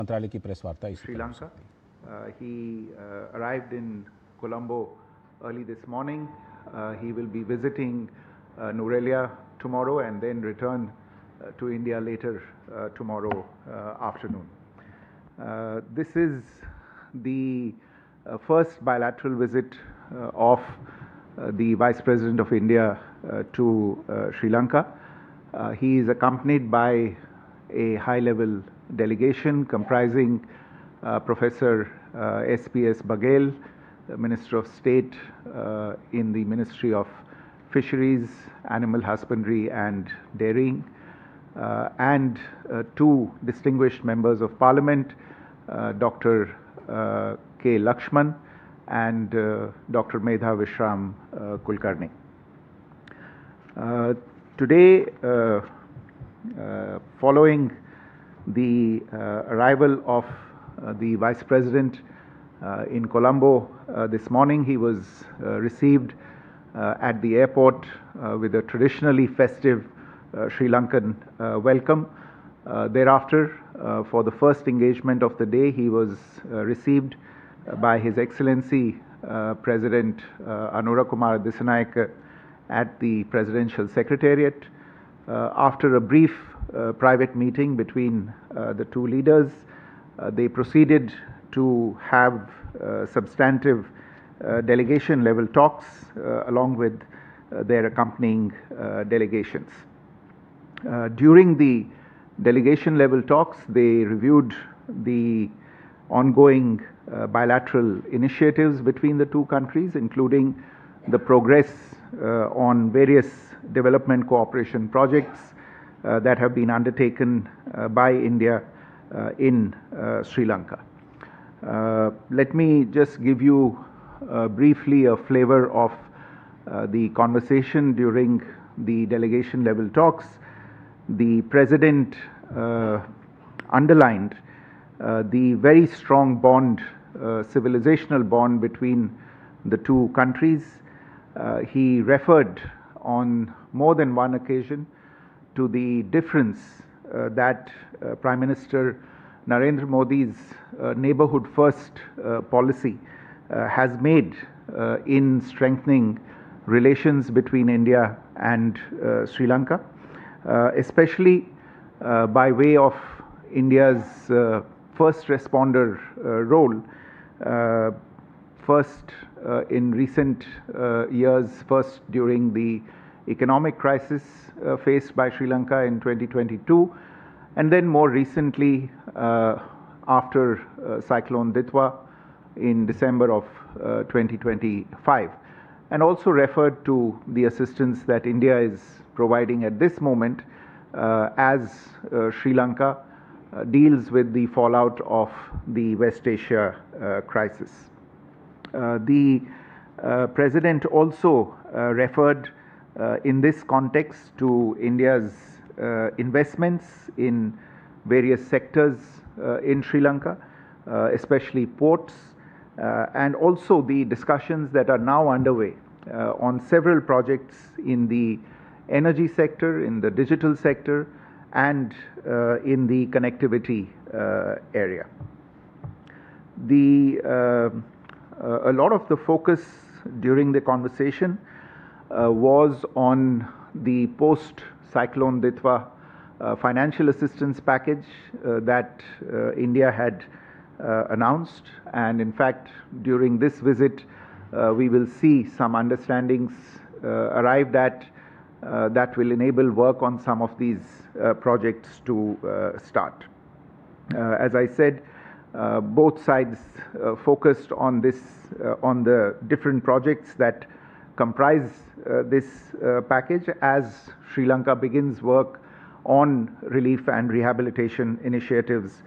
मंत्रालय की प्रेस वार्ता Sri Lanka. He arrived in Colombo early this morning. He will be visiting Nurelia tomorrow and then return to India later tomorrow afternoon. This is the first bilateral visit of the Vice President of India to Sri Lanka. He is accompanied by a high-level delegation comprising Professor SPS Baghel, Minister of State in the Ministry of Fisheries, Animal Husbandry and Dairying, and two distinguished members of Parliament, Dr. K. Lakshman and Dr. Medha Vishram Kulkarni. Today, following the arrival of the Vice President in Colombo this morning, he was received at the airport with a traditionally festive Sri Lankan welcome. Thereafter, for the first engagement of the day, he was received by His Excellency President Anura Kumar Dissanayake at the Presidential Secretariat. After a brief private meeting between the two leaders, they proceeded to have substantive delegation level talks along with their accompanying delegations. During the delegation level talks, they reviewed the ongoing bilateral initiatives between the two countries, including the progress on various development cooperation projects that have been undertaken by India in Sri Lanka. Let me just give you briefly a flavor of the conversation during the delegation level talks. The President underlined the very strong bond, civilizational bond between the two countries. He referred on more than one occasion to the difference that Prime Minister Narendra Modi's neighborhood first policy has made in strengthening relations between India and Sri Lanka, especially by way of India's first responder role, first in recent years, first during the economic crisis faced by Sri Lanka in 2022, and then more recently after Cyclone Ditwa in December of 2025, and also referred to the assistance that India is providing at this moment as Sri Lanka deals with the fallout of the West Asia crisis. The President also referred in this context to India's investments in various sectors in Sri Lanka, especially ports, and also the discussions that are now underway on several projects in the energy sector, in the digital sector, and in the connectivity area. A lot of the focus during the conversation was on the post-Cyclone Ditwa financial assistance package that India had announced, and in fact during this visit we will see some understandings arrived at that will enable work on some of these projects to start. As I said, both sides focused on this, on the different projects that comprise this package as Sri Lanka begins work on relief and rehabilitation initiatives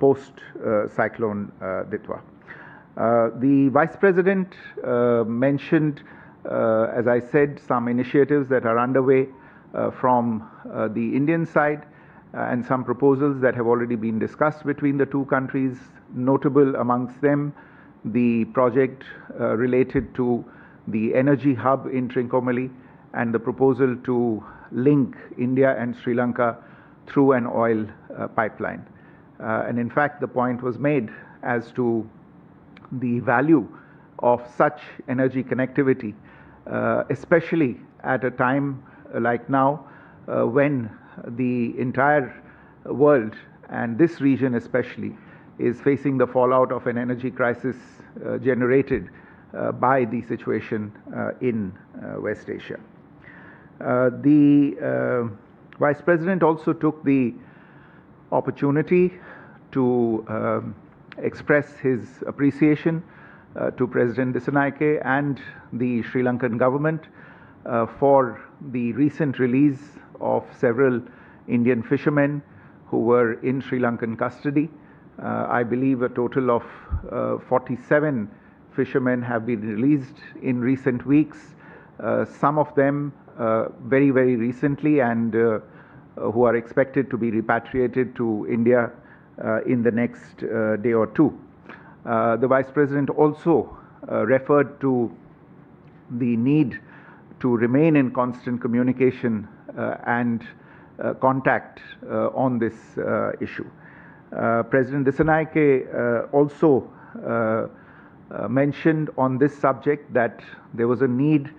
post Cyclone Ditwa. The Vice President mentioned, as I said, some initiatives that are underway from the Indian side and some proposals that have already been discussed between the two countries. Notable amongst them, the project related to the energy hub in Trincomalee and the proposal to link India and Sri Lanka through an oil pipeline. And in fact, the point was made as to the value of such energy connectivity, especially at a time like now, when the entire world, and this region especially, is facing the fallout of an energy crisis generated by the situation in West Asia. The Vice President also took the opportunity to express his appreciation to President Dissanayake and the Sri Lankan government for the recent release of several Indian fishermen who were in Sri Lankan custody. I believe a total of 47 fishermen have been released in recent weeks, some of them very, very recently, and who are expected to be repatriated to India in the next day or two. The Vice President also referred to the need to remain in constant communication and contact on this issue. President Dissanayake also mentioned on this subject that there was a need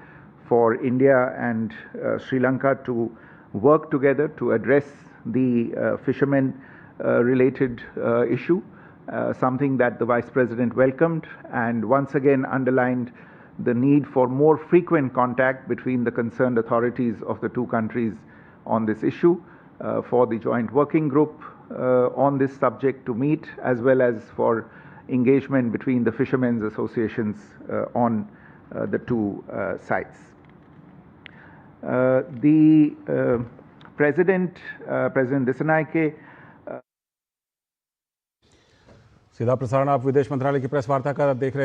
for India and Sri Lanka to work together to address the fishermen related issue, something that the Vice President welcomed, and once again underlined the need for more frequent contact between the concerned authorities of the two countries on this issue, for the joint working group on this subject to meet, as well as for engagement between the fishermen's associations on the two sides. President Dissanayake सीधा प्रसारण आप विदेश मंत्रालय की press वार्ता का देख रहे थे।